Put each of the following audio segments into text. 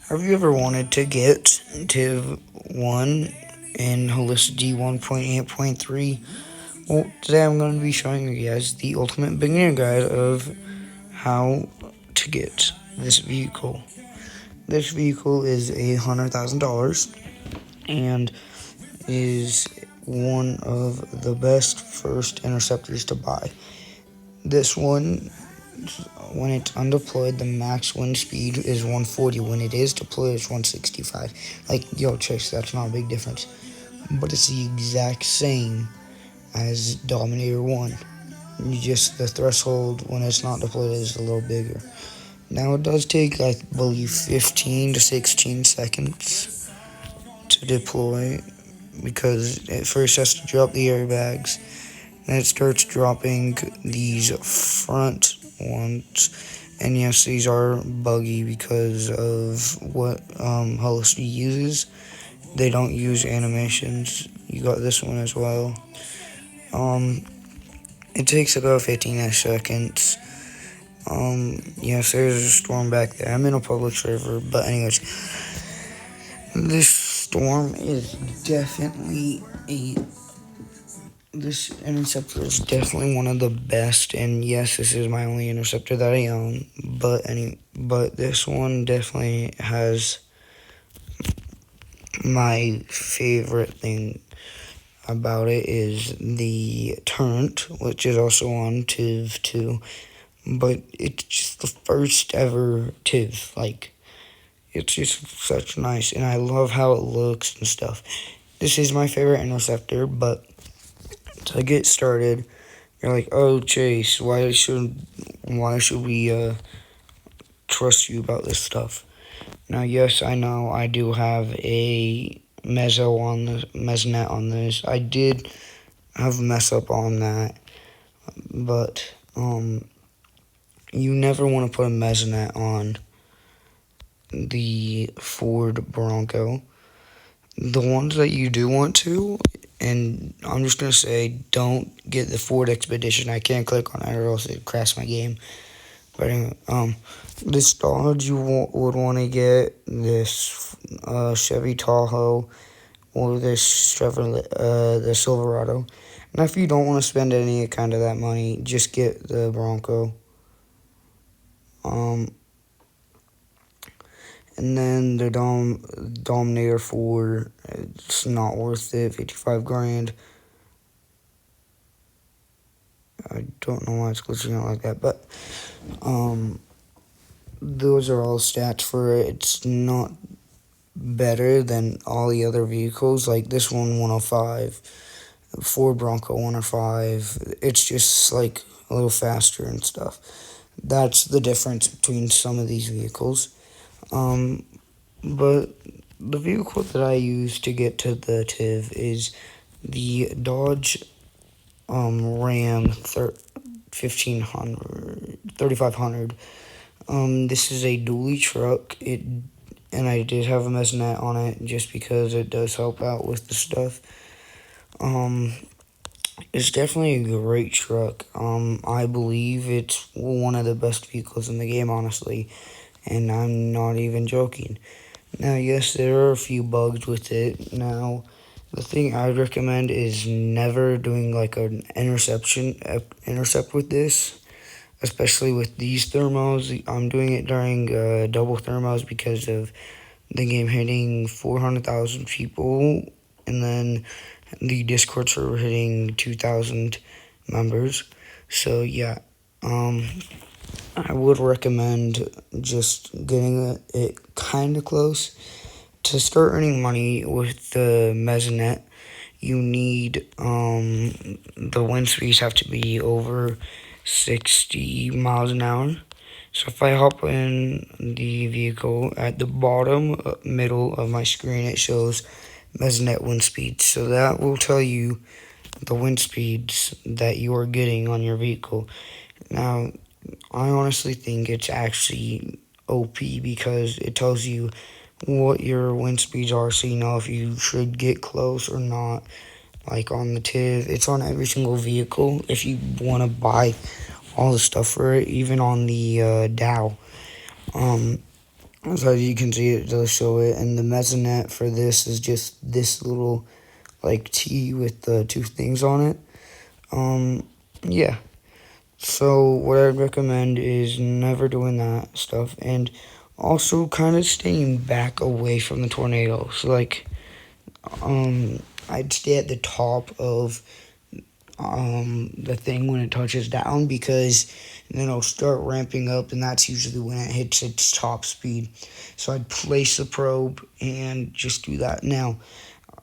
Have you ever wanted to get Tiv 1 in Helicity 1.8.3? Well, today I'm going to be showing you guys the ultimate beginner guide of how to get this vehicle. This vehicle is $100,000 and is one of the best first interceptors to buy. This one, when it's undeployed, the max wind speed is 140. When it is deployed, it's 165. Like, yo, chicks, that's not a big difference. But it's the exact same as Dominator 1. Just the threshold when it's not deployed is a little bigger. Now, it does take, I believe, 15 to 16 seconds to deploy because it first has to drop the airbags. Then it starts dropping these front ones. And yes, these are buggy because of what Helicity uses. They don't use animations. You got this one as well. It takes about 15 seconds. Yes, there's a storm back there. I'm in a public server, but anyways, this storm is definitely this interceptor is definitely one of the best, and yes, this is my only interceptor that I own, but this one definitely has my favorite thing about it is the turret, which is also on TIV 2, but it's just the first ever TIV, like, it's just such nice, and I love how it looks and stuff. This is my favorite interceptor, but to get started, you're like, oh, Chase, why should we trust you about this stuff? Now, yes, I know I do have a mesonet on this. I did have a mess up on that, but you never want to put a mesonet on the Ford Bronco. The ones that you do want to, and I'm just going to say, don't get the Ford Expedition. I can't click on it or else it crashes my game. But anyway, this Dodge you would want to get this Chevy Tahoe or this the Silverado. Now, if you don't want to spend any kind of that money, just get the Bronco. And then the Dominator 4, it's not worth it, 55 grand. I don't know why it's glitching out like that, but those are all stats for it. It's not better than all the other vehicles, like this one 105, Ford Bronco 105. It's just like a little faster and stuff. That's the difference between some of these vehicles. But the vehicle that I use to get to the TIV is the Dodge Ram 3500. This is a dually truck. And I did have a mesonet on it just because it does help out with the stuff. It's definitely a great truck. I believe it's one of the best vehicles in the game, honestly, and I'm not even joking. Now, yes, there are a few bugs with it. Now, the thing I'd recommend is never doing like an intercept with this, especially with these thermals. I'm doing it during double thermals because of the game hitting 400,000 people, and then the Discord server hitting 2,000 members. So yeah, I would recommend just getting it kind of close. To start earning money with the mesonet, you need the wind speeds have to be over 60 miles an hour. So if I hop in the vehicle, at the bottom middle of my screen, it shows mesonet wind speeds. So that will tell you the wind speeds that you are getting on your vehicle. Now, I honestly think it's actually OP because it tells you what your wind speeds are, so you know if you should get close or not. like on the TIV. It's on every single vehicle if you want to buy all the stuff for it, even on the Dow. So as you can see, it does show it, and the mesonet for this is just this little like T with the two things on it. Yeah. So what I'd recommend is never doing that stuff, and also kind of staying back away from the tornado. So like, I'd stay at the top of the thing when it touches down, because then it'll start ramping up, and that's usually when it hits its top speed. So I'd place the probe and just do that. Now,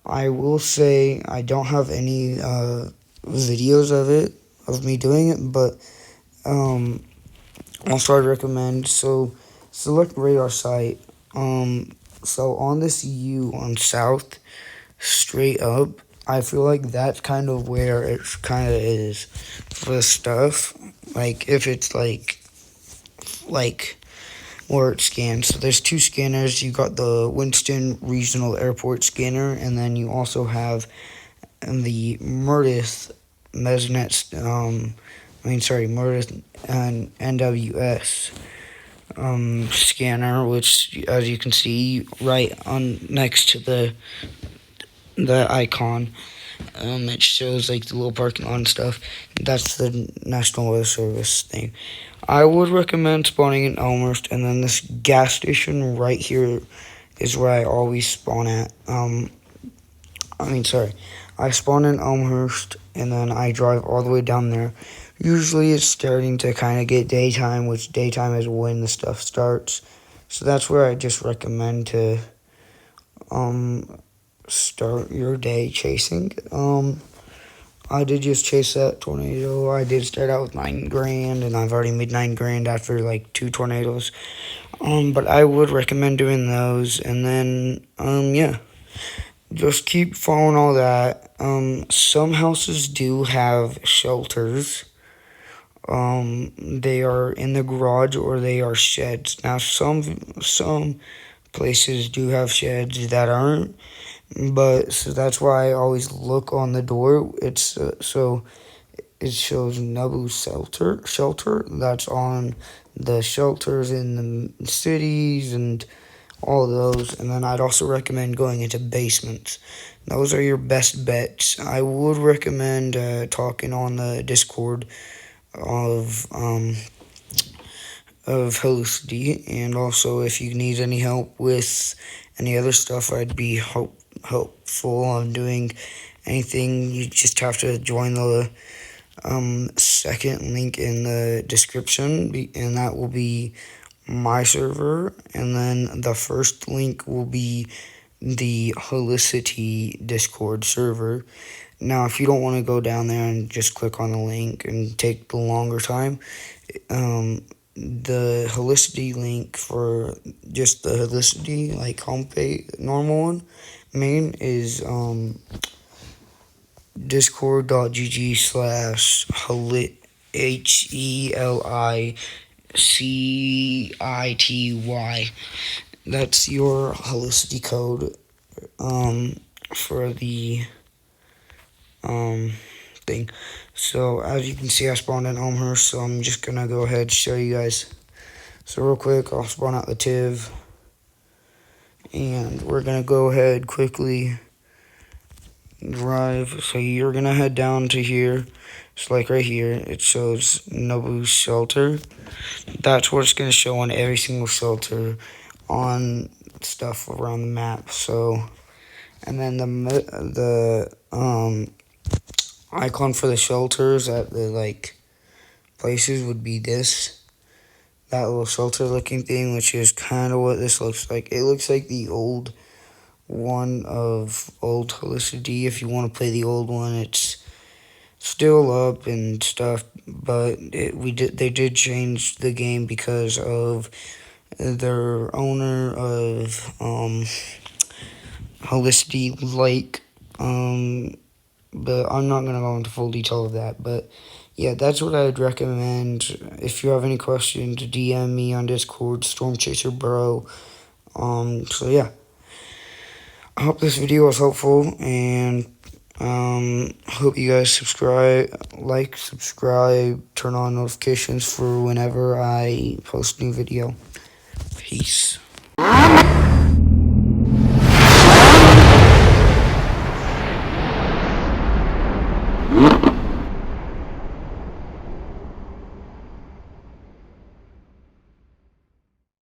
I will say I don't have any videos of it, of me doing it, but also I'd recommend, so select radar site. So on this U on south, straight up, I feel like that's kind of where it kind of is for stuff. Like if it's like where it scans. So there's two scanners. You got the Winston Regional Airport scanner, and then you also have the Meredith Mesnet. Meredith and NWS scanner, which, as you can see, right on next to the icon. It shows like the little parking lot and stuff. That's the National Weather Service thing. I would recommend spawning in Elmhurst, and then this gas station right here is where I always spawn at. I spawn in Elmhurst, and then I drive all the way down there. Usually it's starting to kind of get daytime, which daytime is when the stuff starts. So that's where I just recommend to start your day chasing. I did just chase that tornado. I did start out with $9,000, and I've already made $9,000 after like 2 tornadoes. But I would recommend doing those, and then yeah, just keep following all that. Some houses do have shelters. They are in the garage or they are sheds. Now some places do have sheds that aren't. But so that's why I always look on the door. It's so it shows Nabu shelter. That's on the shelters in the cities and all of those. And then I'd also recommend going into basements. Those are your best bets. I would recommend talking on the Discord of Helicity, and also if you need any help with any other stuff, I'd be helpful on doing anything. You just have to join the second link in the description, and that will be my server, and then the first link will be the Helicity Discord server. Now, if you don't want to go down there and just click on the link and take the longer time, the Helicity link for just the Helicity, like homepage, normal one, main is Helicity. That's your Helicity code for the thing. So as you can see, I spawned in Elmhurst, so I'm just gonna go ahead and show you guys. So real quick, I'll spawn out the TIV, and we're gonna go ahead quickly drive. So you're gonna head down to here. So like right here, it shows Nobu shelter. That's what it's gonna show on every single shelter on stuff around the map. So, and then the icon for the shelters at the like places would be that little shelter looking thing, which is kind of what this looks like. It looks like the old one of old Helicity. If you want to play the old one, it's still up and stuff, but they did change the game because of their owner of Helicity Lake. But I'm not going to go into full detail of that. But yeah, that's what I would recommend. If you have any questions, DM me on Discord, Storm Chaser Bro. So yeah, I hope this video was helpful, and Hope you guys subscribe, turn on notifications for whenever I post new video. Peace.